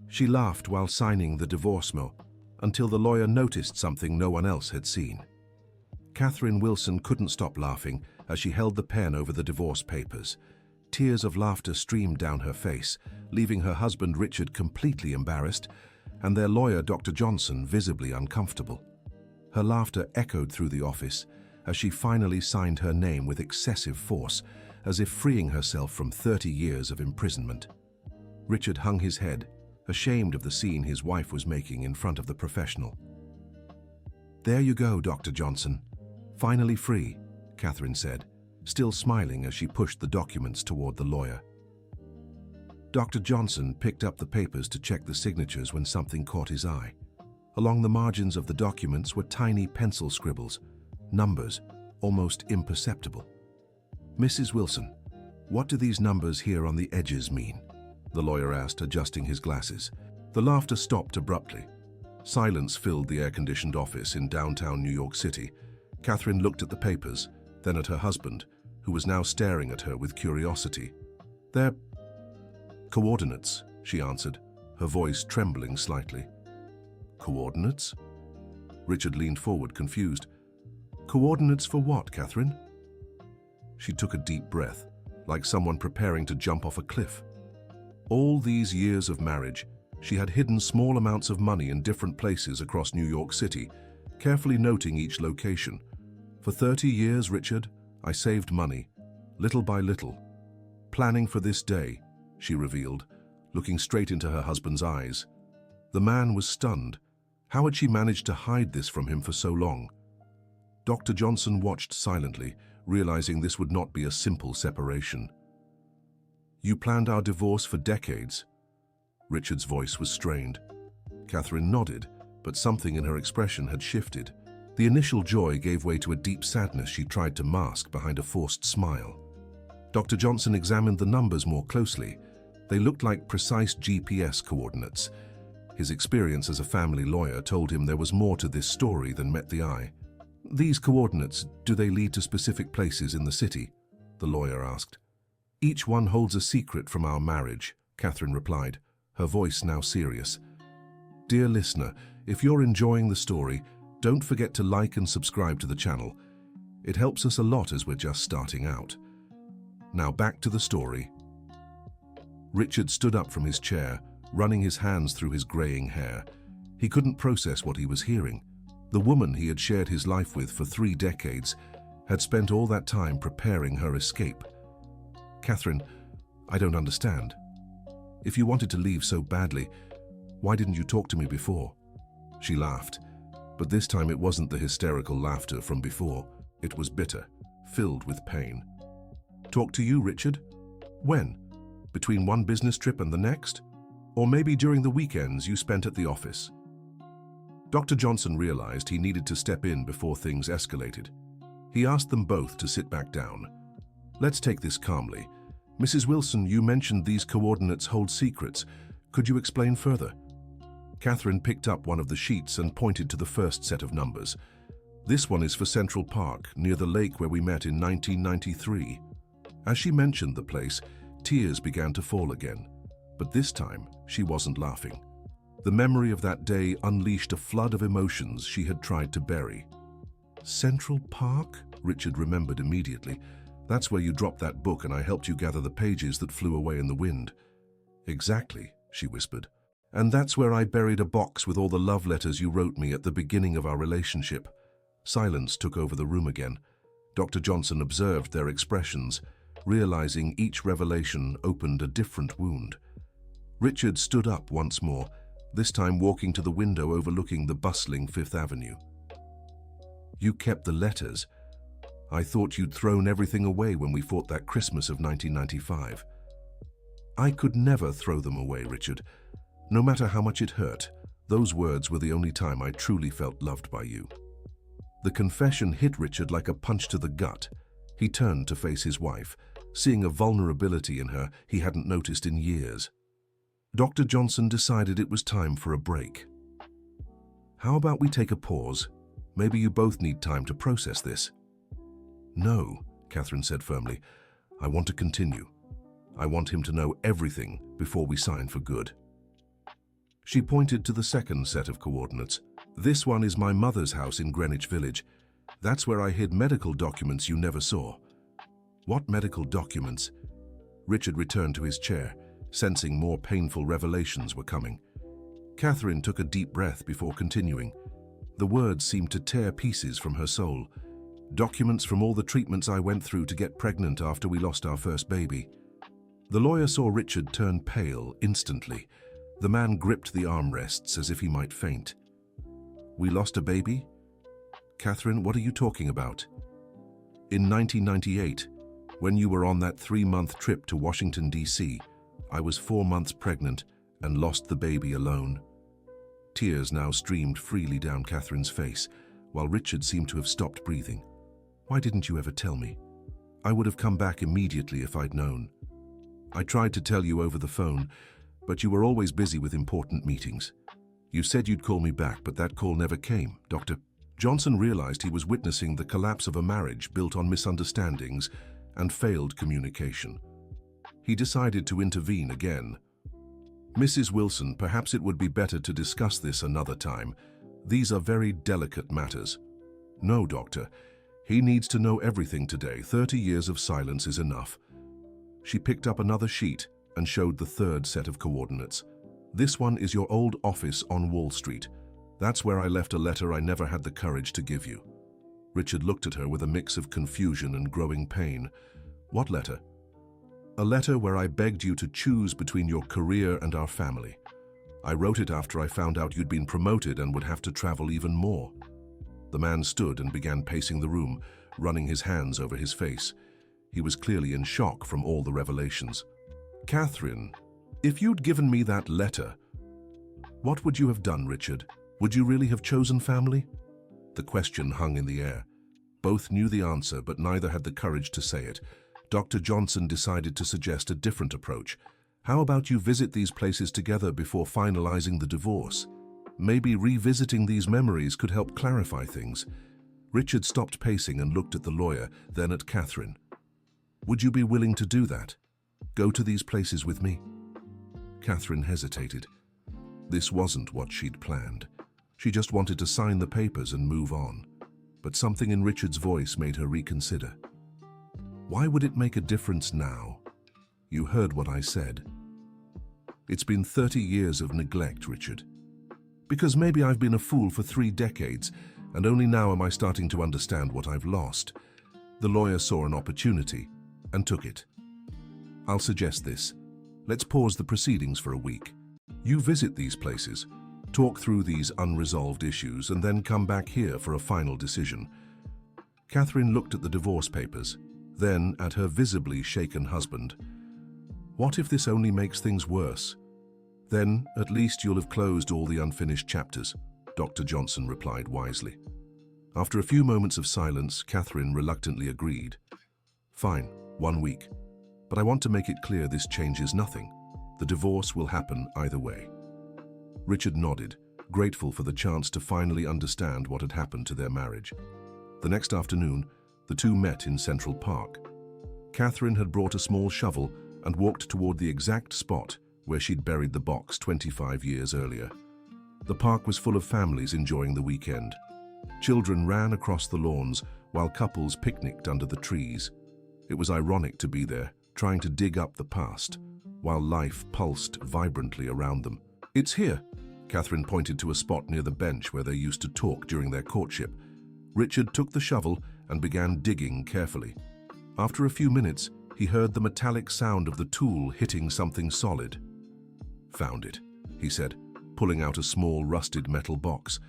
She laughed while signing the divorce memo, until the lawyer noticed something no one else had seen. Catherine Wilson couldn't stop laughing as she held the pen over the divorce papers. Tears of laughter streamed down her face, leaving her husband Richard completely embarrassed, and their lawyer, Dr. Johnson, visibly uncomfortable. Her laughter echoed through the office as she finally signed her name with excessive force, as if freeing herself from 30 years of imprisonment. Richard hung his head, ashamed of the scene his wife was making in front of the professional. "There you go, Dr. Johnson. Finally free," Catherine said, still smiling as she pushed the documents toward the lawyer. Dr. Johnson picked up the papers to check the signatures when something caught his eye. Along the margins of the documents were tiny pencil scribbles, numbers, almost imperceptible. "Mrs. Wilson, what do these numbers here on the edges mean?" the lawyer asked, adjusting his glasses. The laughter stopped abruptly. Silence filled the air-conditioned office in downtown New York City. Catherine looked at the papers, then at her husband, who was now staring at her with curiosity. "They're coordinates," she answered, her voice trembling slightly. "Coordinates?" Richard leaned forward, confused. "Coordinates for what, Catherine?" She took a deep breath, like someone preparing to jump off a cliff. All these years of marriage, she had hidden small amounts of money in different places across New York City, carefully noting each location. "For 30 years, Richard, I saved money, little by little. Planning for this day," she revealed, looking straight into her husband's eyes. The man was stunned. How had she managed to hide this from him for so long? Dr. Johnson watched silently, realizing this would not be a simple separation. "You planned our divorce for decades?" Richard's voice was strained. Catherine nodded, but something in her expression had shifted. The initial joy gave way to a deep sadness she tried to mask behind a forced smile. Dr. Johnson examined the numbers more closely. They looked like precise GPS coordinates. His experience as a family lawyer told him there was more to this story than met the eye. "These coordinates, do they lead to specific places in the city?" the lawyer asked. "Each one holds a secret from our marriage," Catherine replied, her voice now serious. "Dear listener, if you're enjoying the story, don't forget to like and subscribe to the channel. It helps us a lot as we're just starting out. Now back to the story." Richard stood up from his chair, running his hands through his graying hair. He couldn't process what he was hearing. The woman he had shared his life with for 3 decades had spent all that time preparing her escape. "Catherine, I don't understand. If you wanted to leave so badly, why didn't you talk to me before?" She laughed, but this time it wasn't the hysterical laughter from before. It was bitter, filled with pain. "Talk to you, Richard? When? Between one business trip and the next? Or maybe during the weekends you spent at the office?" Dr. Johnson realized he needed to step in before things escalated. He asked them both to sit back down. "Let's take this calmly. Mrs. Wilson, you mentioned these coordinates hold secrets. Could you explain further?" Catherine picked up one of the sheets and pointed to the first set of numbers. "This one is for Central Park, near the lake where we met in 1993. As she mentioned the place, tears began to fall again. But this time, she wasn't laughing. The memory of that day unleashed a flood of emotions she had tried to bury. "Central Park?" Richard remembered immediately. "That's where you dropped that book and I helped you gather the pages that flew away in the wind." "Exactly," she whispered. "And that's where I buried a box with all the love letters you wrote me at the beginning of our relationship." Silence took over the room again. Dr. Johnson observed their expressions, realizing each revelation opened a different wound. Richard stood up once more, this time walking to the window overlooking the bustling Fifth Avenue. "You kept the letters. I thought you'd thrown everything away when we fought that Christmas of 1995. "I could never throw them away, Richard. No matter how much it hurt, those words were the only time I truly felt loved by you." The confession hit Richard like a punch to the gut. He turned to face his wife, seeing a vulnerability in her he hadn't noticed in years. Dr. Johnson decided it was time for a break. "How about we take a pause? Maybe you both need time to process this." "No," Catherine said firmly. "I want to continue. I want him to know everything before we sign for good." She pointed to the second set of coordinates. This one is my mother's house in Greenwich Village. That's where I hid medical documents you never saw. What medical documents? Richard returned to his chair, sensing more painful revelations were coming. Catherine took a deep breath before continuing. The words seemed to tear pieces from her soul. Documents from all the treatments I went through to get pregnant after we lost our first baby. The lawyer saw Richard turn pale instantly. The man gripped the armrests as if he might faint. We lost a baby? Catherine, what are you talking about? In 1998, when you were on that 3-month trip to Washington, D.C., I was 4 months pregnant and lost the baby alone. Tears now streamed freely down Catherine's face, while Richard seemed to have stopped breathing. Why didn't you ever tell me? I would have come back immediately if I'd known. I tried to tell you over the phone, but you were always busy with important meetings. You said you'd call me back, but that call never came. Dr. Johnson realized he was witnessing the collapse of a marriage built on misunderstandings and failed communication. He decided to intervene again. Mrs. Wilson, perhaps it would be better to discuss this another time. These are very delicate matters. No, doctor. He needs to know everything today. 30 years of silence is enough. She picked up another sheet and showed the third set of coordinates. This one is your old office on Wall Street. That's where I left a letter I never had the courage to give you. Richard looked at her with a mix of confusion and growing pain. What letter? A letter where I begged you to choose between your career and our family. I wrote it after I found out you'd been promoted and would have to travel even more. The man stood and began pacing the room, running his hands over his face. He was clearly in shock from all the revelations. Catherine, if you'd given me that letter, what would you have done, Richard? Would you really have chosen family? The question hung in the air. Both knew the answer, but neither had the courage to say it. Dr. Johnson decided to suggest a different approach. How about you visit these places together before finalizing the divorce? Maybe revisiting these memories could help clarify things. Richard stopped pacing and looked at the lawyer, then at Catherine. Would you be willing to do that? Go to these places with me? Catherine hesitated. This wasn't what she'd planned. She just wanted to sign the papers and move on. But something in Richard's voice made her reconsider. Why would it make a difference now? You heard what I said. It's been 30 years of neglect, Richard. Because maybe I've been a fool for 3 decades, and only now am I starting to understand what I've lost. The lawyer saw an opportunity and took it. I'll suggest this. Let's pause the proceedings for a week. You visit these places, talk through these unresolved issues, and then come back here for a final decision. Catherine looked at the divorce papers, then at her visibly shaken husband. What if this only makes things worse? Then, at least you'll have closed all the unfinished chapters, Dr. Johnson replied wisely. After a few moments of silence, Catherine reluctantly agreed. Fine, 1 week. But I want to make it clear this changes nothing. The divorce will happen either way. Richard nodded, grateful for the chance to finally understand what had happened to their marriage. The next afternoon, the two met in Central Park. Catherine had brought a small shovel and walked toward the exact spot where she'd buried the box 25 years earlier. The park was full of families enjoying the weekend. Children ran across the lawns while couples picnicked under the trees. It was ironic to be there, trying to dig up the past, while life pulsed vibrantly around them. It's here. Catherine pointed to a spot near the bench where they used to talk during their courtship. Richard took the shovel and began digging carefully. After a few minutes, he heard the metallic sound of the tool hitting something solid. Found it, he said, pulling out a small rusted metal box.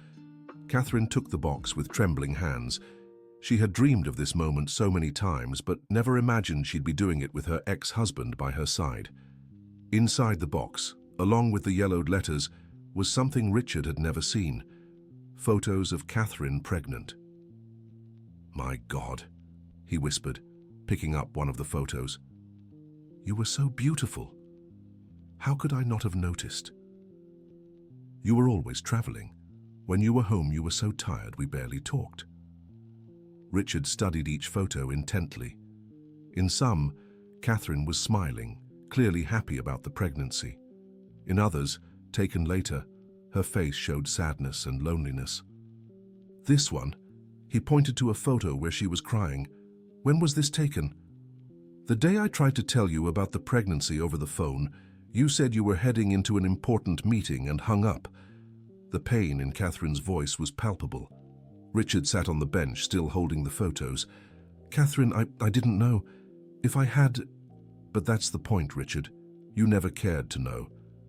Catherine took the box with trembling hands. She had dreamed of this moment so many times, but never imagined she'd be doing it with her ex-husband by her side. Inside the box, along with the yellowed letters, was something Richard had never seen. Photos of Catherine pregnant. My God, he whispered, picking up one of the photos. You were so beautiful. How could I not have noticed? You were always traveling. When you were home, you were so tired we barely talked. Richard studied each photo intently. In some, Catherine was smiling, clearly happy about the pregnancy. In others, taken later, Her face showed sadness and loneliness. This one, he pointed to a photo where she was crying. When was this taken? The day I tried to tell you about the pregnancy over the phone, you said you were heading into an important meeting and hung up. The pain in Catherine's voice was palpable. Richard sat on the bench, still holding the photos. Catherine, I didn't know. If I had... But that's the point, Richard. You never cared to know.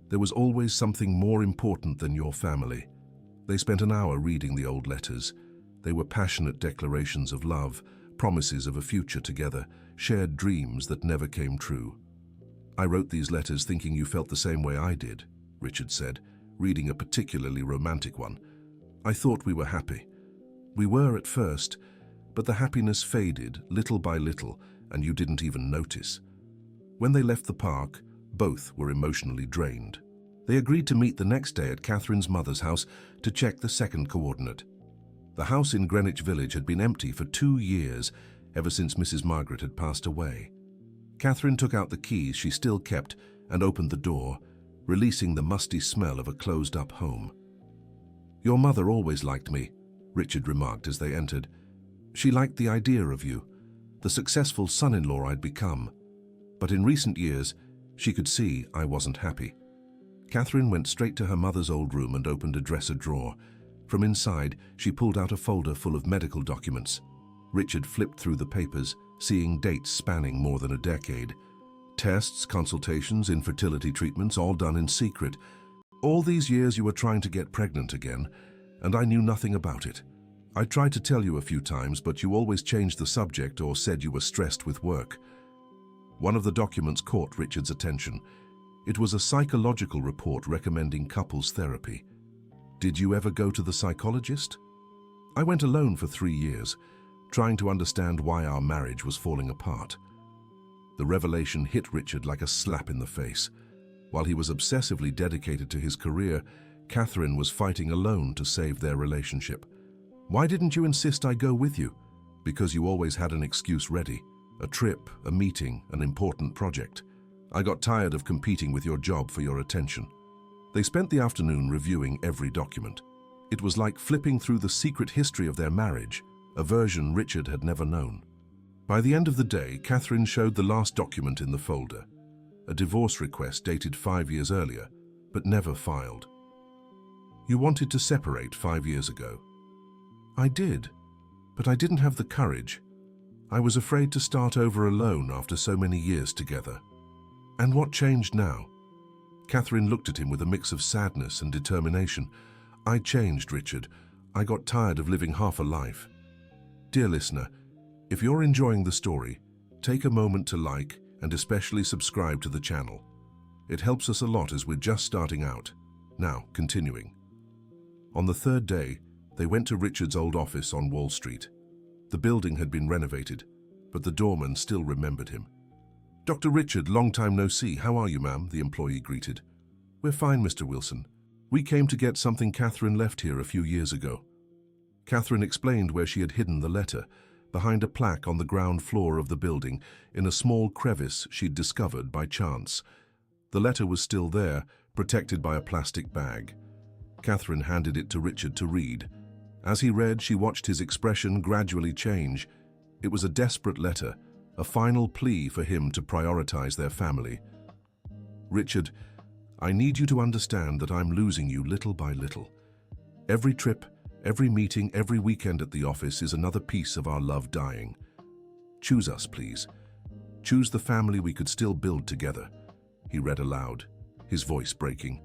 There was always something more important than your family. They spent an hour reading the old letters. They were passionate declarations of love, promises of a future together, shared dreams that never came true. I wrote these letters thinking you felt the same way I did, Richard said, reading a particularly romantic one. I thought we were happy. We were at first, but the happiness faded little by little, and you didn't even notice. When they left the park, both were emotionally drained. They agreed to meet the next day at Catherine's mother's house to check the second coordinate. The house in Greenwich Village had been empty for 2 years, ever since Mrs. Margaret had passed away. Catherine took out the keys she still kept and opened the door, releasing the musty smell of a closed-up home. "Your mother always liked me," Richard remarked as they entered. "She liked the idea of you, the successful son-in-law I'd become. But in recent years, she could see I wasn't happy." Catherine went straight to her mother's old room and opened a dresser drawer. From inside, she pulled out a folder full of medical documents. Richard flipped through the papers, seeing dates spanning more than a decade. Tests, consultations, infertility treatments, all done in secret. All these years you were trying to get pregnant again, and I knew nothing about it. I tried to tell you a few times, but you always changed the subject or said you were stressed with work. One of the documents caught Richard's attention. It was a psychological report recommending couples therapy. "Did you ever go to the psychologist?" "I went alone for 3 years, trying to understand why our marriage was falling apart." The revelation hit Richard like a slap in the face. While he was obsessively dedicated to his career, Catherine was fighting alone to save their relationship. "Why didn't you insist I go with you?" "Because you always had an excuse ready. A trip, a meeting, an important project. I got tired of competing with your job for your attention." They spent the afternoon reviewing every document. It was like flipping through the secret history of their marriage, a version Richard had never known. By the end of the day, Catherine showed the last document in the folder, a divorce request dated 5 years earlier, but never filed. "You wanted to separate 5 years ago." "I did, but I didn't have the courage. I was afraid to start over alone after so many years together." "And what changed now?" Catherine looked at him with a mix of sadness and determination. "I changed, Richard. I got tired of living half a life." Dear listener, if you're enjoying the story, take a moment to like and especially subscribe to the channel. It helps us a lot as we're just starting out. Now, continuing. On the third day, they went to Richard's old office on Wall Street. The building had been renovated, but the doorman still remembered him. "Dr. Richard, long time no see. How are you, ma'am?" the employee greeted. "We're fine, Mr. Wilson. We came to get something Catherine left here a few years ago." Catherine explained where she had hidden the letter, behind a plaque on the ground floor of the building, in a small crevice she'd discovered by chance. The letter was still there, protected by a plastic bag. Catherine handed it to Richard to read. As he read, she watched his expression gradually change. It was a desperate letter, a final plea for him to prioritize their family. "Richard, I need you to understand that I'm losing you little by little. Every trip, every meeting, every weekend at the office is another piece of our love dying. Choose us, please. Choose the family we could still build together." He read aloud, his voice breaking.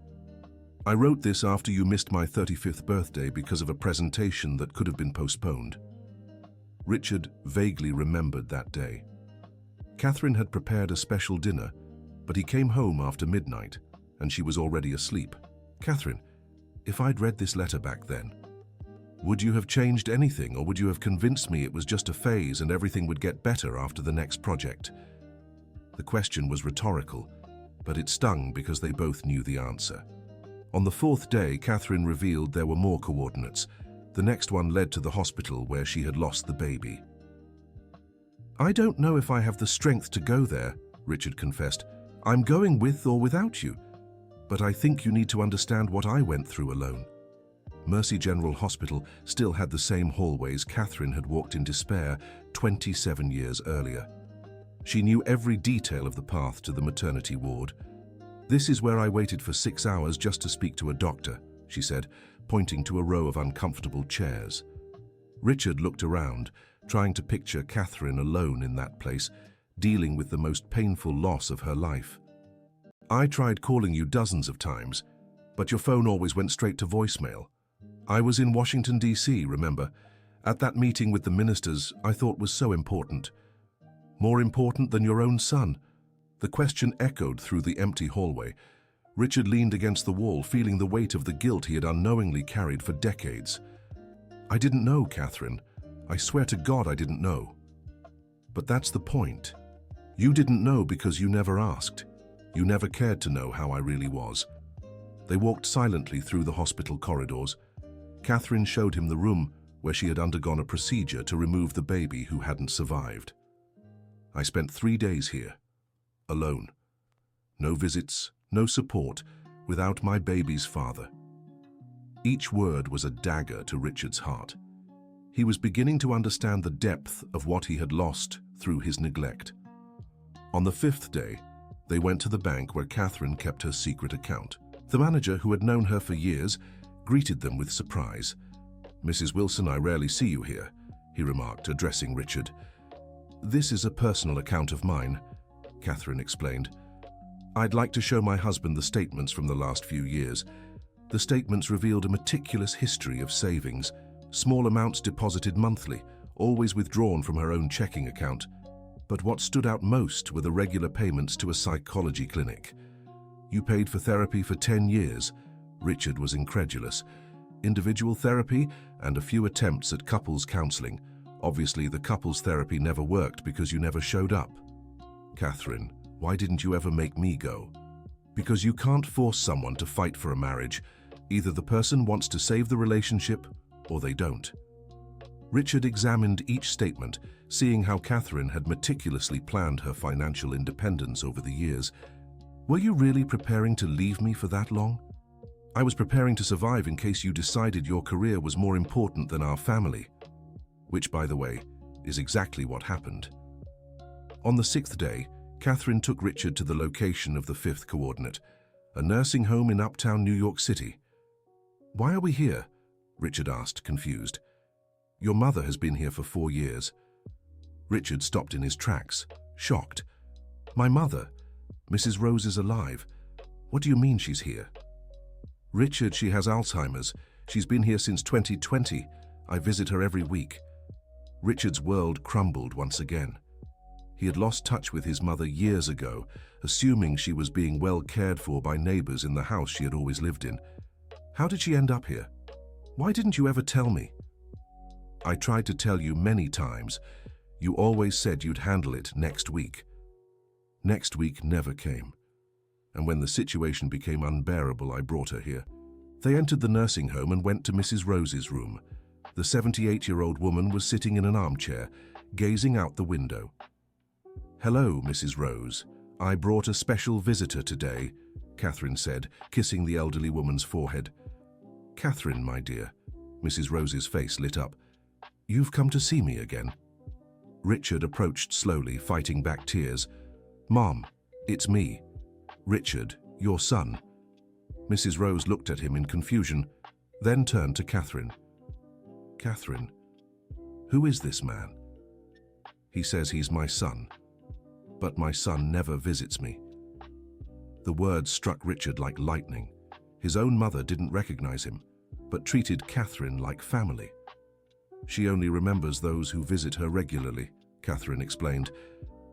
"I wrote this after you missed my 35th birthday because of a presentation that could have been postponed." Richard vaguely remembered that day. Catherine had prepared a special dinner, but he came home after midnight, and she was already asleep. "Catherine, if I'd read this letter back then, would you have changed anything, or would you have convinced me it was just a phase and everything would get better after the next project?" The question was rhetorical, but it stung because they both knew the answer. On the 4th day, Catherine revealed there were more coordinates. The next one led to the hospital where she had lost the baby. "I don't know if I have the strength to go there," Richard confessed. "I'm going with or without you." But I think you need to understand what I went through alone. Mercy General Hospital still had the same hallways Catherine had walked in despair 27 years earlier. She knew every detail of the path to the maternity ward. "This is where I waited for 6 hours just to speak to a doctor," she said, pointing to a row of uncomfortable chairs. Richard looked around, trying to picture Catherine alone in that place, dealing with the most painful loss of her life. "I tried calling you dozens of times, but your phone always went straight to voicemail. I was in Washington, D.C., remember? At that meeting with the ministers I thought was so important. More important than your own son." The question echoed through the empty hallway. Richard leaned against the wall, feeling the weight of the guilt he had unknowingly carried for decades. "I didn't know, Catherine. I swear to God I didn't know." "But that's the point. You didn't know because you never asked. You never cared to know how I really was." They walked silently through the hospital corridors. Catherine showed him the room where she had undergone a procedure to remove the baby who hadn't survived. "I spent 3 days here, alone. No visits, no support, without my baby's father." Each word was a dagger to Richard's heart. He was beginning to understand the depth of what he had lost through his neglect. On the 5th day, they went to the bank where Catherine kept her secret account. The manager, who had known her for years, greeted them with surprise. "Mrs. Wilson, I rarely see you here," he remarked, addressing Richard. "This is a personal account of mine," Catherine explained. "I'd like to show my husband the statements from the last few years." The statements revealed a meticulous history of savings, small amounts deposited monthly, always withdrawn from her own checking account. But what stood out most were the regular payments to a psychology clinic. "You paid for therapy for 10 years. Richard was incredulous. "Individual therapy and a few attempts at couples counseling. Obviously, the couples therapy never worked because you never showed up." "Catherine, why didn't you ever make me go?" "Because you can't force someone to fight for a marriage. Either the person wants to save the relationship or they don't." Richard examined each statement, seeing how Catherine had meticulously planned her financial independence over the years. "Were you really preparing to leave me for that long?" "I was preparing to survive in case you decided your career was more important than our family." Which, by the way, is exactly what happened. On the 6th day, Catherine took Richard to the location of the 5th coordinate, a nursing home in uptown New York City. "Why are we here?" Richard asked, confused. "Your mother has been here for 4 years. Richard stopped in his tracks, shocked. "My mother? Mrs. Rose is alive. What do you mean she's here?" "Richard, she has Alzheimer's. She's been here since 2020. I visit her every week." Richard's world crumbled once again. He had lost touch with his mother years ago, assuming she was being well cared for by neighbors in the house she had always lived in. "How did she end up here? Why didn't you ever tell me?" "I tried to tell you many times. You always said you'd handle it next week." Next week never came. And when the situation became unbearable, I brought her here. They entered the nursing home and went to Mrs. Rose's room. The 78-year-old woman was sitting in an armchair, gazing out the window. "Hello, Mrs. Rose. I brought a special visitor today," Catherine said, kissing the elderly woman's forehead. "Catherine, my dear." Mrs. Rose's face lit up. "You've come to see me again." Richard approached slowly, fighting back tears. "Mom, it's me. Richard, your son." Mrs. Rose looked at him in confusion, then turned to Catherine. "Catherine, who is this man?" "He says he's my son, but my son never visits me." The words struck Richard like lightning. His own mother didn't recognize him, but treated Catherine like family. "She only remembers those who visit her regularly," Catherine explained.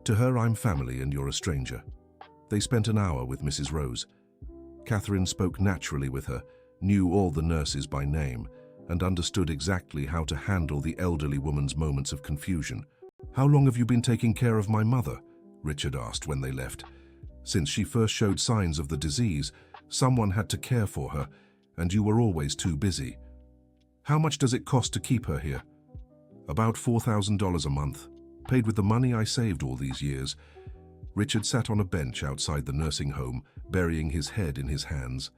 "To her, I'm family and you're a stranger." They spent an hour with Mrs. Rose. Catherine spoke naturally with her, knew all the nurses by name, and understood exactly how to handle the elderly woman's moments of confusion. "How long have you been taking care of my mother?" Richard asked when they left. "Since she first showed signs of the disease, someone had to care for her, and you were always too busy." "How much does it cost to keep her here?" "About $4,000 a month, paid with the money I saved all these years. Richard sat on a bench outside the nursing home, burying his head in his hands.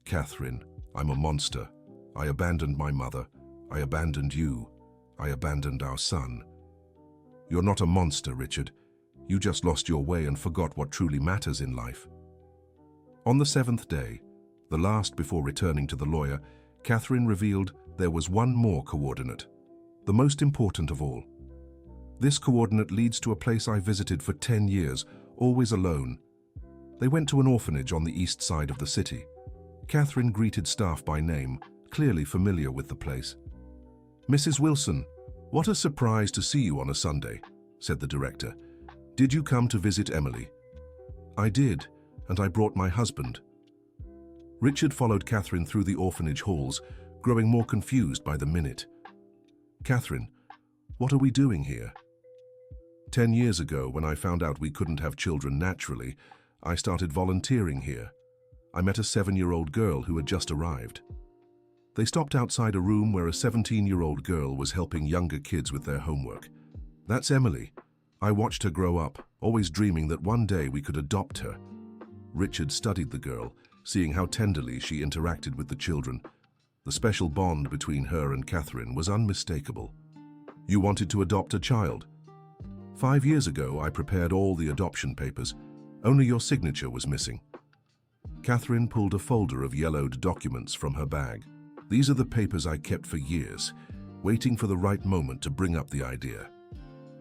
Catherine, I'm a monster. I abandoned my mother. I abandoned you. I abandoned our son. You're not a monster, Richard. You just lost your way and forgot what truly matters in life. On the seventh day, the last before returning to the lawyer, Catherine revealed there was one more coordinate, the most important of all. This coordinate leads to a place I visited for 10 years, always alone. They went to an orphanage on the east side of the city. Catherine greeted staff by name, clearly familiar with the place. "Mrs. Wilson, what a surprise to see you on a Sunday," said the director. "Did you come to visit Emily?" "I did, and I brought my husband." Richard followed Catherine through the orphanage halls, growing more confused by the minute. "Catherine, what are we doing here?" 10 years ago, when I found out we couldn't have children naturally, I started volunteering here. I met a 7-year-old girl who had just arrived. They stopped outside a room where a 17-year-old girl was helping younger kids with their homework. "That's Emily. I watched her grow up, always dreaming that one day we could adopt her." Richard studied the girl, seeing how tenderly she interacted with the children. The special bond between her and Catherine was unmistakable. "You wanted to adopt a child?" 5 years ago, I prepared all the adoption papers. Only your signature was missing." Catherine pulled a folder of yellowed documents from her bag. "These are the papers I kept for years, waiting for the right moment to bring up the idea."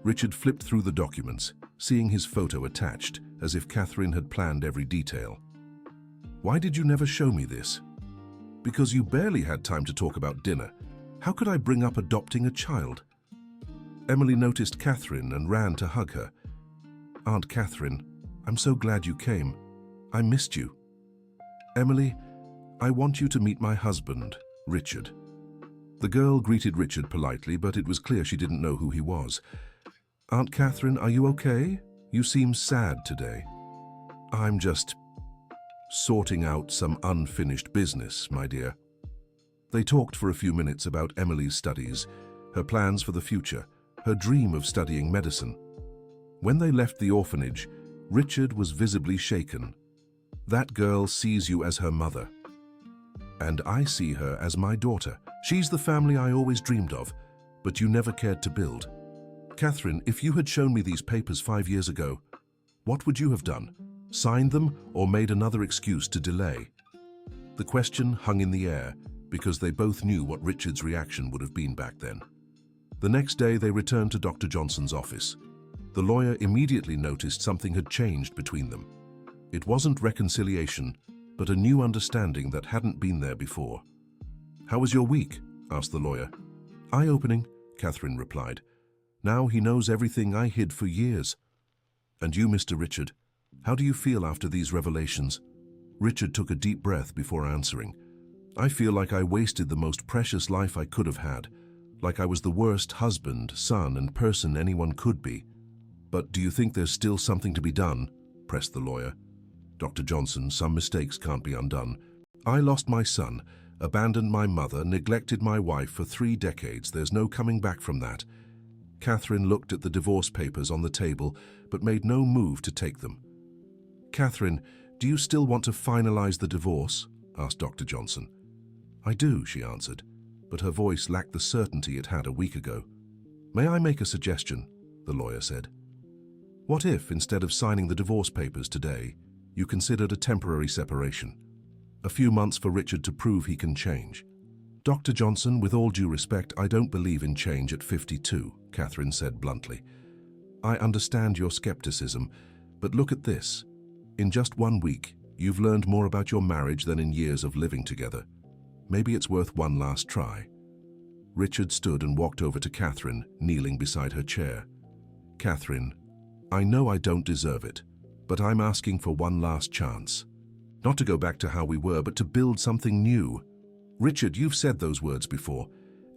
Richard flipped through the documents, seeing his photo attached, as if Catherine had planned every detail. "Why did you never show me this?" "Because you barely had time to talk about dinner. How could I bring up adopting a child?" Emily noticed Catherine and ran to hug her. "Aunt Catherine, I'm so glad you came. I missed you." "Emily, I want you to meet my husband, Richard." The girl greeted Richard politely, but it was clear she didn't know who he was. "Aunt Catherine, are you okay? You seem sad today." "I'm just sorting out some unfinished business, my dear." They talked for a few minutes about Emily's studies, her plans for the future, her dream of studying medicine. When they left the orphanage, Richard was visibly shaken. "That girl sees you as her mother. And I see her as my daughter. She's the family I always dreamed of, but you never cared to build. Catherine, if you had shown me these papers 5 years ago, what would you have done? Signed them or made another excuse to delay?" The question hung in the air because they both knew what Richard's reaction would have been back then. The next day they returned to Dr. Johnson's office. The lawyer immediately noticed something had changed between them. It wasn't reconciliation, but a new understanding that hadn't been there before. "How was your week?" asked the lawyer. "Eye-opening," Catherine replied. "Now he knows everything I hid for years." "And you, Mr. Richard, how do you feel after these revelations?" Richard took a deep breath before answering. "I feel like I wasted the most precious life I could have had, like I was the worst husband, son, and person anyone could be." "But do you think there's still something to be done?" pressed the lawyer. "Dr. Johnson, some mistakes can't be undone. I lost my son, abandoned my mother, neglected my wife for 3 decades. There's no coming back from that." Catherine looked at the divorce papers on the table, but made no move to take them. "Catherine, do you still want to finalize the divorce?" asked Dr. Johnson. "I do," she answered, but her voice lacked the certainty it had a week ago. "May I make a suggestion?" the lawyer said. "What if, instead of signing the divorce papers today, you considered a temporary separation? A few months for Richard to prove he can change." "Dr. Johnson, with all due respect, I don't believe in change at 52, Catherine said bluntly. "I understand your skepticism, but look at this. In just 1 week, you've learned more about your marriage than in years of living together. Maybe it's worth one last try." Richard stood and walked over to Catherine, kneeling beside her chair. "Catherine, I know I don't deserve it, but I'm asking for one last chance. Not to go back to how we were, but to build something new. Richard, you've said those words before.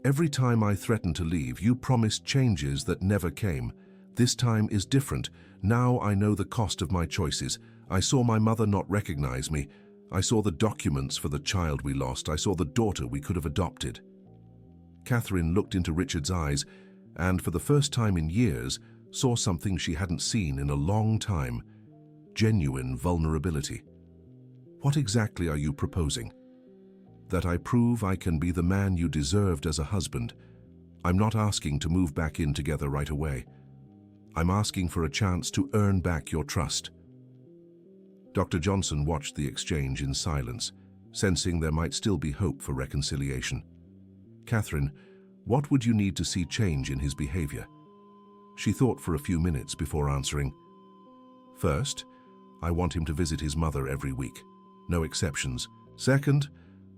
Every time I threatened to leave, you promised changes that never came. This time is different. Now I know the cost of my choices. I saw my mother not recognize me. I saw the documents for the child we lost. I saw the daughter we could have adopted." Catherine looked into Richard's eyes and, for the first time in years, saw something she hadn't seen in a long time: genuine vulnerability. "What exactly are you proposing?" "That I prove I can be the man you deserved as a husband. I'm not asking to move back in together right away. I'm asking for a chance to earn back your trust." Dr. Johnson watched the exchange in silence, sensing there might still be hope for reconciliation. "Catherine, what would you need to see change in his behavior?" She thought for a few minutes before answering. "First, I want him to visit his mother every week. No exceptions. Second,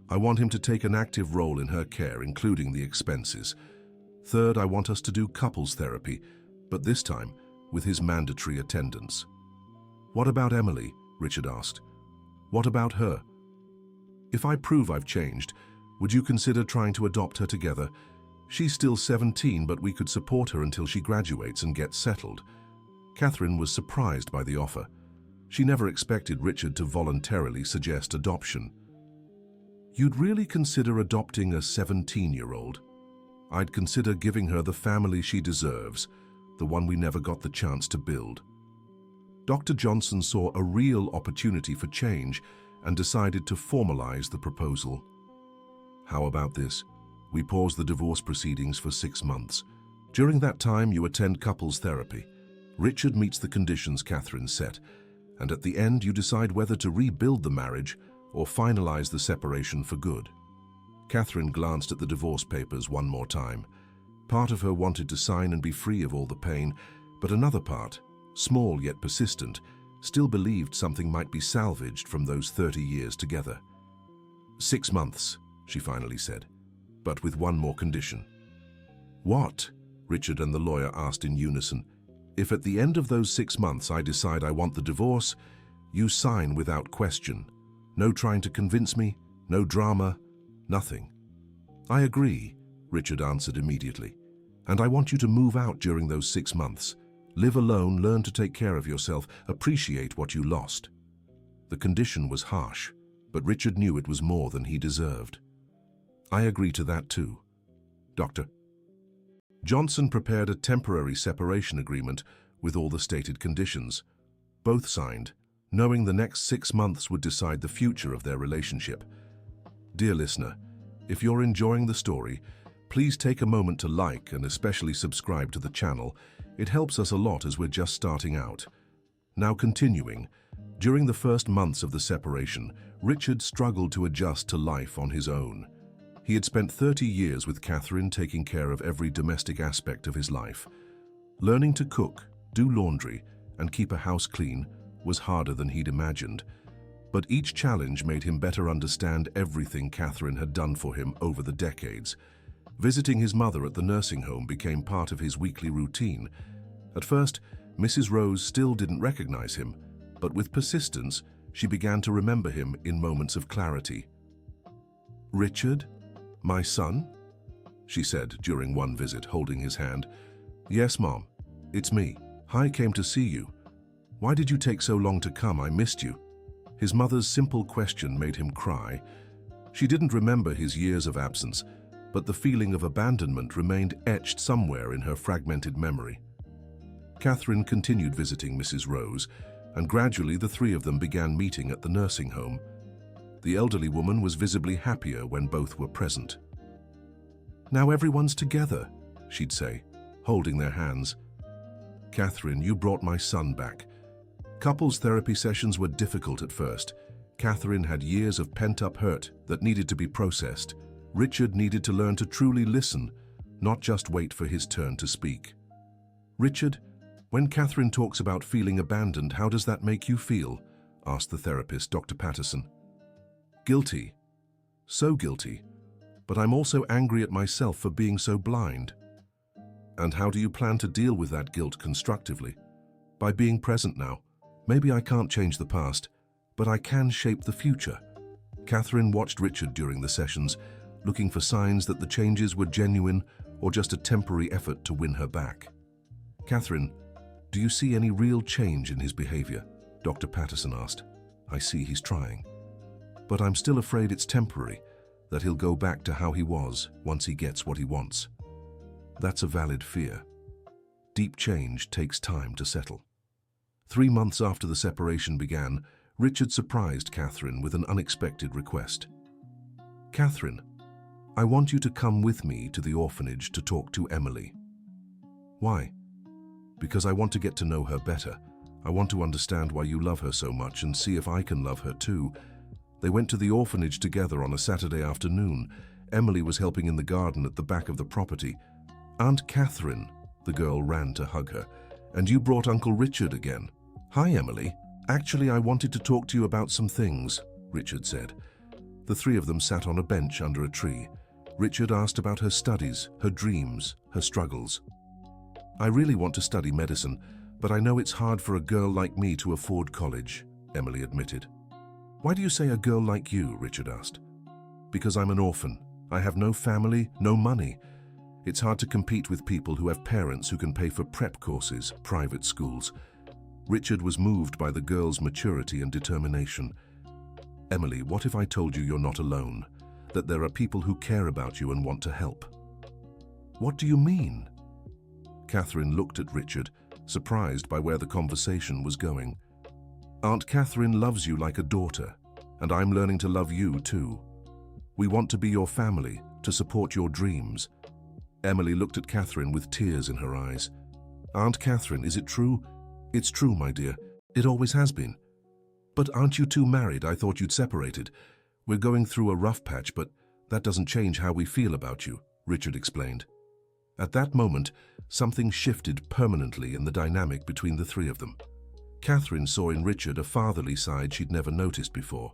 I want him to take an active role in her care, including the expenses. Third, I want us to do couples therapy, but this time with his mandatory attendance." "What about Emily?" Richard asked. "What about her?" "If I prove I've changed, would you consider trying to adopt her together? She's still 17, but we could support her until she graduates and gets settled." Catherine was surprised by the offer. She never expected Richard to voluntarily suggest adoption. "You'd really consider adopting a 17-year-old? "I'd consider giving her the family she deserves, the one we never got the chance to build." Dr. Johnson saw a real opportunity for change and decided to formalize the proposal. "How about this? We pause the divorce proceedings for 6 months. During that time, you attend couples therapy. Richard meets the conditions Catherine set, and at the end you decide whether to rebuild the marriage or finalize the separation for good." Catherine glanced at the divorce papers one more time. Part of her wanted to sign and be free of all the pain, but another part, small yet persistent, still believed something might be salvaged from those 30 years together. 6 months, she finally said, but with one more condition. "What?" Richard and the lawyer asked in unison. "If at the end of those 6 months I decide I want the divorce, you sign without question. No trying to convince me, no drama, nothing." "I agree," Richard answered immediately. "And I want you to move out during those 6 months. Live alone, learn to take care of yourself, appreciate what you lost." The condition was harsh, but Richard knew it was more than he deserved. "I agree to that too, Dr. Johnson prepared a temporary separation agreement with all the stated conditions. Both signed, knowing the next 6 months would decide the future of their relationship. Dear listener, if you're enjoying the story, please take a moment to like and especially subscribe to the channel. It helps us a lot as we're just starting out. Now continuing, during the first months of the separation, Richard struggled to adjust to life on his own. He had spent 30 years with Catherine taking care of every domestic aspect of his life. Learning to cook, do laundry, and keep a house clean was harder than he'd imagined. But each challenge made him better understand everything Catherine had done for him over the decades. Visiting his mother at the nursing home became part of his weekly routine. At first, Mrs. Rose still didn't recognize him, but with persistence, she began to remember him in moments of clarity. "Richard? My son?" she said during one visit, holding his hand. "Yes, Mom. It's me. I came to see you. Why did you take so long to come? I missed you." His mother's simple question made him cry. She didn't remember his years of absence, but the feeling of abandonment remained etched somewhere in her fragmented memory. Catherine continued visiting Mrs. Rose, and gradually the three of them began meeting at the nursing home. The elderly woman was visibly happier when both were present. "Now everyone's together," she'd say, holding their hands. "Catherine, you brought my son back." Couples therapy sessions were difficult at first. Catherine had years of pent-up hurt that needed to be processed. Richard needed to learn to truly listen, not just wait for his turn to speak. "Richard, when Catherine talks about feeling abandoned, how does that make you feel?" asked the therapist, Dr. Patterson. "Guilty. So guilty. But I'm also angry at myself for being so blind." "And how do you plan to deal with that guilt constructively?" "By being present now. Maybe I can't change the past, but I can shape the future." Catherine watched Richard during the sessions, looking for signs that the changes were genuine or just a temporary effort to win her back. "Catherine, do you see any real change in his behavior?" Dr. Patterson asked. "I see he's trying. But I'm still afraid it's temporary, that he'll go back to how he was once he gets what he wants." "That's a valid fear. deep change takes time to settle. 3 months after the separation began, Richard surprised Catherine with an unexpected request. "Catherine, I want you to come with me to the orphanage to talk to Emily." "Why?" "Because I want to get to know her better. I want to understand why you love her so much and see if I can love her too." They went to the orphanage together on a Saturday afternoon. Emily was helping in the garden at the back of the property. "Aunt Catherine," the girl ran to hug her, "and you brought Uncle Richard again." "Hi, Emily. Actually, I wanted to talk to you about some things," Richard said. The three of them sat on a bench under a tree. Richard asked about her studies, her dreams, her struggles. "I really want to study medicine, but I know it's hard for a girl like me to afford college," Emily admitted. "Why do you say a girl like you?" Richard asked. "Because I'm an orphan. I have no family, no money. It's hard to compete with people who have parents who can pay for prep courses, private schools." Richard was moved by the girl's maturity and determination. "Emily, what if I told you you're not alone? That there are people who care about you and want to help?" "What do you mean?" Catherine looked at Richard, surprised by where the conversation was going. "Aunt Catherine loves you like a daughter, and I'm learning to love you too. We want to be your family, to support your dreams." Emily looked at Catherine with tears in her eyes. "Aunt Catherine, is it true?" "It's true, my dear. It always has been." "But aren't you two married? I thought you'd separated." "We're going through a rough patch, but that doesn't change how we feel about you," Richard explained. At that moment, something shifted permanently in the dynamic between the three of them. Catherine saw in Richard a fatherly side she'd never noticed before.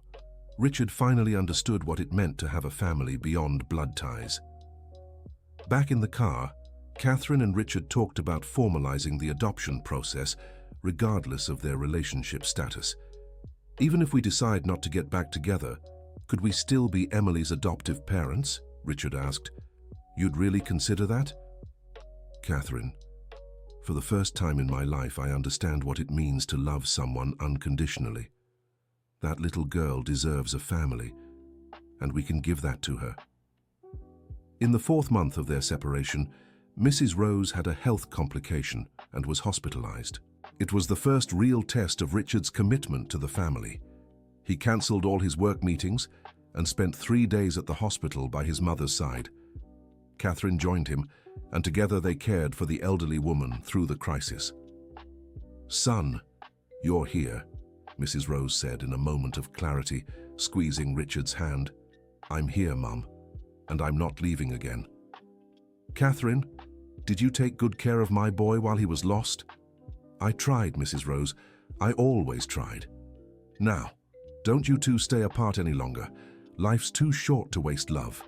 Richard finally understood what it meant to have a family beyond blood ties. Back in the car, Catherine and Richard talked about formalizing the adoption process, regardless of their relationship status. "Even if we decide not to get back together, could we still be Emily's adoptive parents?" Richard asked. "You'd really consider that?" "Catherine, for the first time in my life, I understand what it means to love someone unconditionally. That little girl deserves a family, and we can give that to her." In the 4th month of their separation, Mrs. Rose had a health complication and was hospitalized. It was the first real test of Richard's commitment to the family. He cancelled all his work meetings and spent 3 days at the hospital by his mother's side. Catherine joined him, and together they cared for the elderly woman through the crisis. "Son, you're here," Mrs. Rose said in a moment of clarity, squeezing Richard's hand. "I'm here, Mum, and I'm not leaving again." "Catherine, did you take good care of my boy while he was lost?" "I tried, Mrs. Rose. I always tried." "Now, don't you two stay apart any longer. Life's too short to waste love."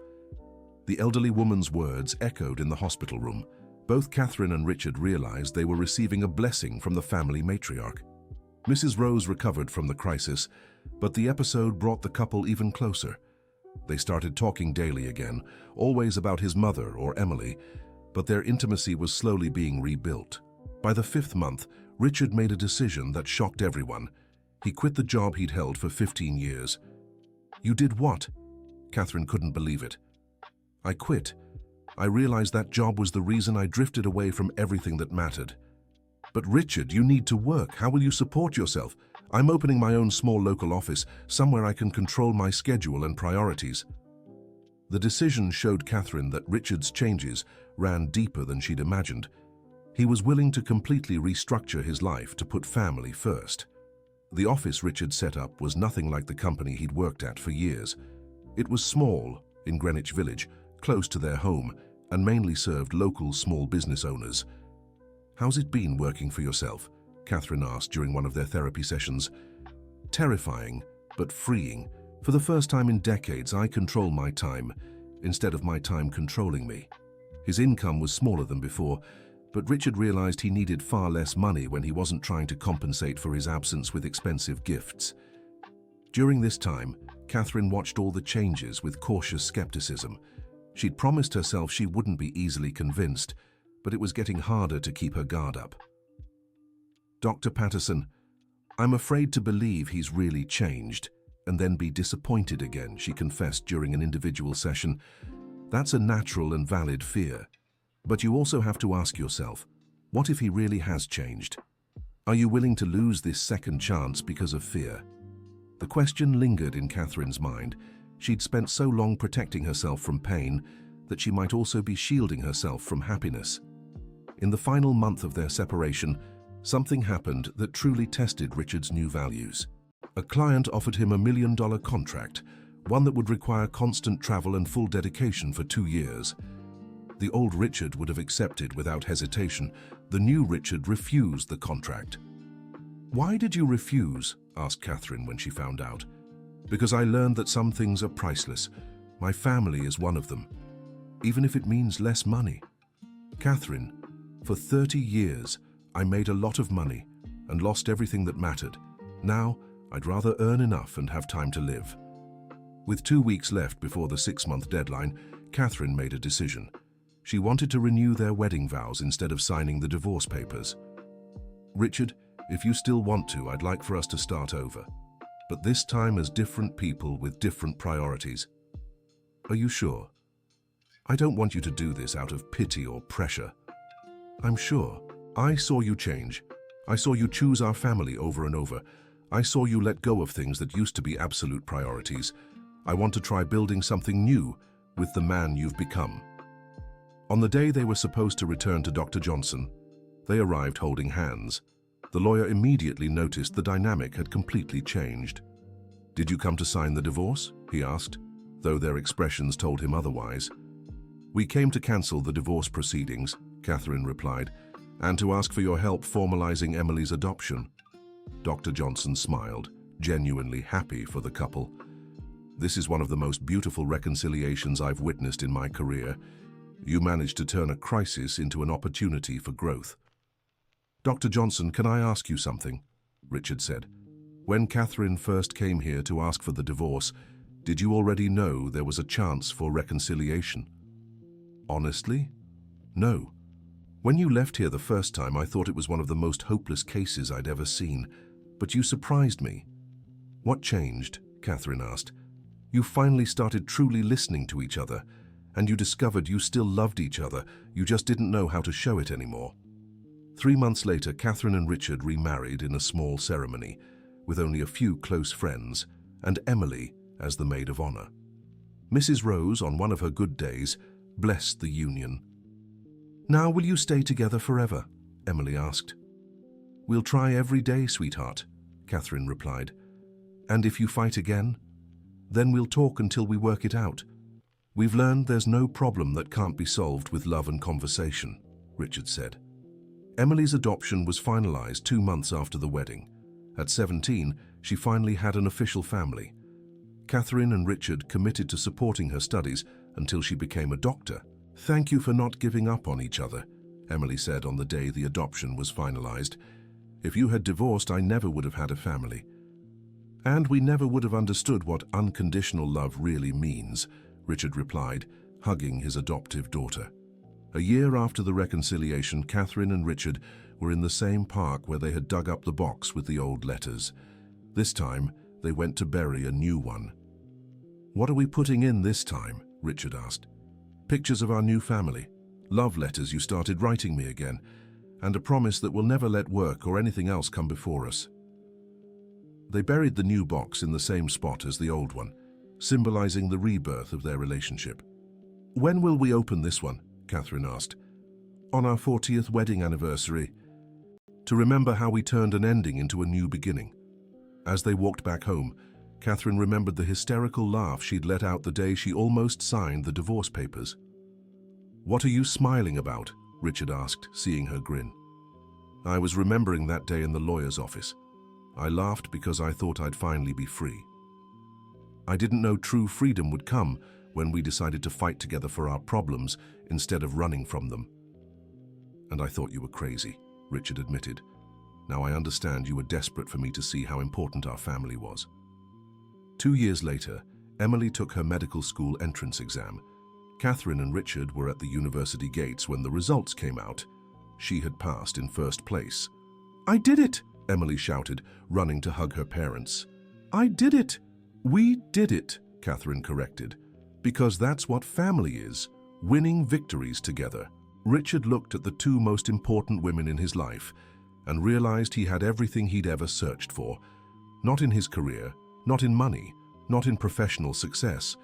The elderly woman's words echoed in the hospital room. Both Catherine and Richard realized they were receiving a blessing from the family matriarch. Mrs. Rose recovered from the crisis, but the episode brought the couple even closer. They started talking daily again, always about his mother or Emily, but their intimacy was slowly being rebuilt. By the 5th month, Richard made a decision that shocked everyone. He quit the job he'd held for 15 years. "You did what?" Catherine couldn't believe it. "I quit. I realized that job was the reason I drifted away from everything that mattered." "But Richard, you need to work. How will you support yourself?" "I'm opening my own small local office, somewhere I can control my schedule and priorities." The decision showed Catherine that Richard's changes ran deeper than she'd imagined. He was willing to completely restructure his life to put family first. The office Richard set up was nothing like the company he'd worked at for years. It was small, in Greenwich Village, close to their home, and mainly served local small business owners. "How's it been working for yourself?" Catherine asked during one of their therapy sessions. "Terrifying, but freeing. For the first time in decades, I control my time, instead of my time controlling me." His income was smaller than before, but Richard realized he needed far less money when he wasn't trying to compensate for his absence with expensive gifts. During this time, Catherine watched all the changes with cautious skepticism. She'd promised herself she wouldn't be easily convinced, but it was getting harder to keep her guard up. "Dr. Patterson, I'm afraid to believe he's really changed, and then be disappointed again," she confessed during an individual session. "That's a natural and valid fear. But you also have to ask yourself, What if he really has changed? Are you willing to lose this second chance because of fear? The question lingered in Catherine's mind. She'd spent so long protecting herself from pain that she might also be shielding herself from happiness. In the final month of their separation, something happened that truly tested Richard's new values. A client offered him $1 million contract, one that would require constant travel and full dedication for 2 years. The old Richard would have accepted without hesitation. The new Richard refused the contract. "Why did you refuse?" asked Catherine when she found out. "Because I learned that some things are priceless. My family is one of them, even if it means less money. Catherine, for 30 years, I made a lot of money and lost everything that mattered. Now, I'd rather earn enough and have time to live." With 2 weeks left before the 6-month deadline, Catherine made a decision. She wanted to renew their wedding vows instead of signing the divorce papers. "Richard, if you still want to, I'd like for us to start over. But this time as different people with different priorities. Are you sure? I don't want you to do this out of pity or pressure." "I'm sure. I saw you change. I saw you choose our family over and over. I saw you let go of things that used to be absolute priorities. I want to try building something new with the man you've become." On the day they were supposed to return to Dr. Johnson, they arrived holding hands. The lawyer immediately noticed the dynamic had completely changed. "Did you come to sign the divorce?" he asked, though their expressions told him otherwise. "We came to cancel the divorce proceedings," Catherine replied, "and to ask for your help formalizing Emily's adoption." Dr. Johnson smiled, genuinely happy for the couple. "This is one of the most beautiful reconciliations I've witnessed in my career. You managed to turn a crisis into an opportunity for growth." "Dr. Johnson, can I ask you something?" Richard said. "When Catherine first came here to ask for the divorce, did you already know there was a chance for reconciliation?" "Honestly, no. When you left here the first time, I thought it was one of the most hopeless cases I'd ever seen, but you surprised me." "What changed?" Catherine asked. "You finally started truly listening to each other, and you discovered you still loved each other, you just didn't know how to show it anymore." 3 months later, Catherine and Richard remarried in a small ceremony, with only a few close friends, and Emily as the maid of honor. Mrs. Rose, on one of her good days, blessed the union. "Now will you stay together forever?" Emily asked. "We'll try every day, sweetheart," Catherine replied. "And if you fight again, then we'll talk until we work it out. We've learned there's no problem that can't be solved with love and conversation," Richard said. Emily's adoption was finalized 2 months after the wedding. At 17, she finally had an official family. Catherine and Richard committed to supporting her studies until she became a doctor. "Thank you for not giving up on each other," Emily said on the day the adoption was finalized. "If you had divorced, I never would have had a family. And we never would have understood what unconditional love really means," Richard replied, hugging his adoptive daughter. A year after the reconciliation, Catherine and Richard were in the same park where they had dug up the box with the old letters. This time, they went to bury a new one. "What are we putting in this time?" Richard asked. "Pictures of our new family, love letters you started writing me again, and a promise that we'll never let work or anything else come before us." They buried the new box in the same spot as the old one, symbolizing the rebirth of their relationship. "When will we open this one?" Catherine asked. "On our 40th wedding anniversary, to remember how we turned an ending into a new beginning." As they walked back home, Catherine remembered the hysterical laugh she'd let out the day she almost signed the divorce papers. "What are you smiling about?" Richard asked, seeing her grin. "I was remembering that day in the lawyer's office. I laughed because I thought I'd finally be free. I didn't know true freedom would come when we decided to fight together for our problems instead of running from them." "And I thought you were crazy," Richard admitted. "Now I understand you were desperate for me to see how important our family was." 2 years later, Emily took her medical school entrance exam. Catherine and Richard were at the university gates when the results came out. She had passed in first place. "I did it!" Emily shouted, running to hug her parents. "I did it!" "We did it," Catherine corrected. "Because that's what family is, winning victories together." Richard looked at the two most important women in his life and realized he had everything he'd ever searched for. Not in his career, not in money, not in professional success,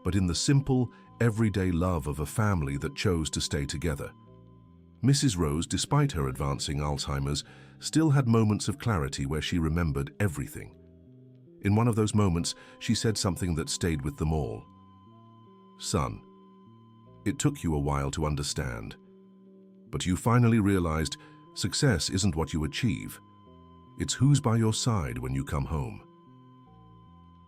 but in the simple, everyday love of a family that chose to stay together. Mrs. Rose, despite her advancing Alzheimer's, still had moments of clarity where she remembered everything. In one of those moments, she said something that stayed with them all. "Son, it took you a while to understand, but you finally realized success isn't what you achieve. It's who's by your side when you come home."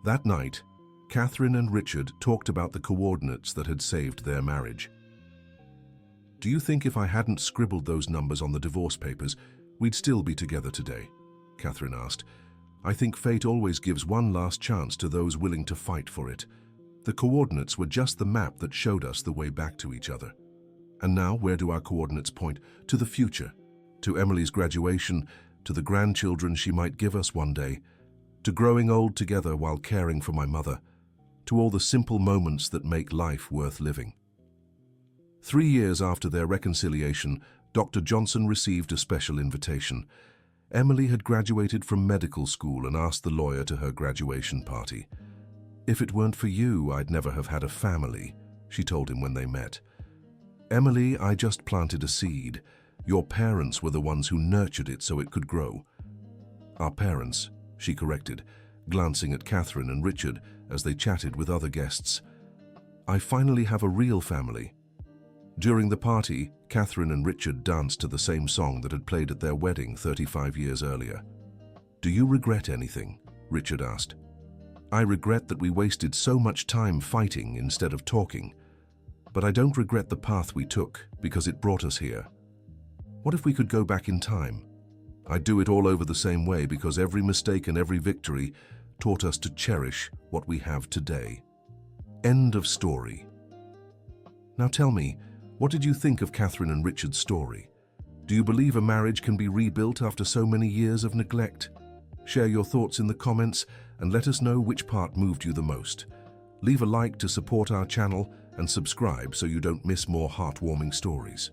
That night, Catherine and Richard talked about the coordinates that had saved their marriage. "Do you think if I hadn't scribbled those numbers on the divorce papers, we'd still be together today?" Catherine asked. "I think fate always gives one last chance to those willing to fight for it. The coordinates were just the map that showed us the way back to each other. And now, where do our coordinates point? To the future, to Emily's graduation, to the grandchildren she might give us one day, to growing old together while caring for my mother, to all the simple moments that make life worth living." 3 years after their reconciliation, Dr. Johnson received a special invitation. Emily had graduated from medical school and asked the lawyer to her graduation party. "If it weren't for you, I'd never have had a family," she told him when they met. "Emily, I just planted a seed. Your parents were the ones who nurtured it so it could grow." "Our parents," she corrected, glancing at Catherine and Richard as they chatted with other guests. "I finally have a real family." During the party, Catherine and Richard danced to the same song that had played at their wedding 35 years earlier. "Do you regret anything?" Richard asked. "I regret that we wasted so much time fighting instead of talking. But I don't regret the path we took because it brought us here. What if we could go back in time? I'd do it all over the same way because every mistake and every victory taught us to cherish what we have today." End of story. Now tell me, what did you think of Catherine and Richard's story? Do you believe a marriage can be rebuilt after so many years of neglect? Share your thoughts in the comments and let us know which part moved you the most. Leave a like to support our channel and subscribe so you don't miss more heartwarming stories.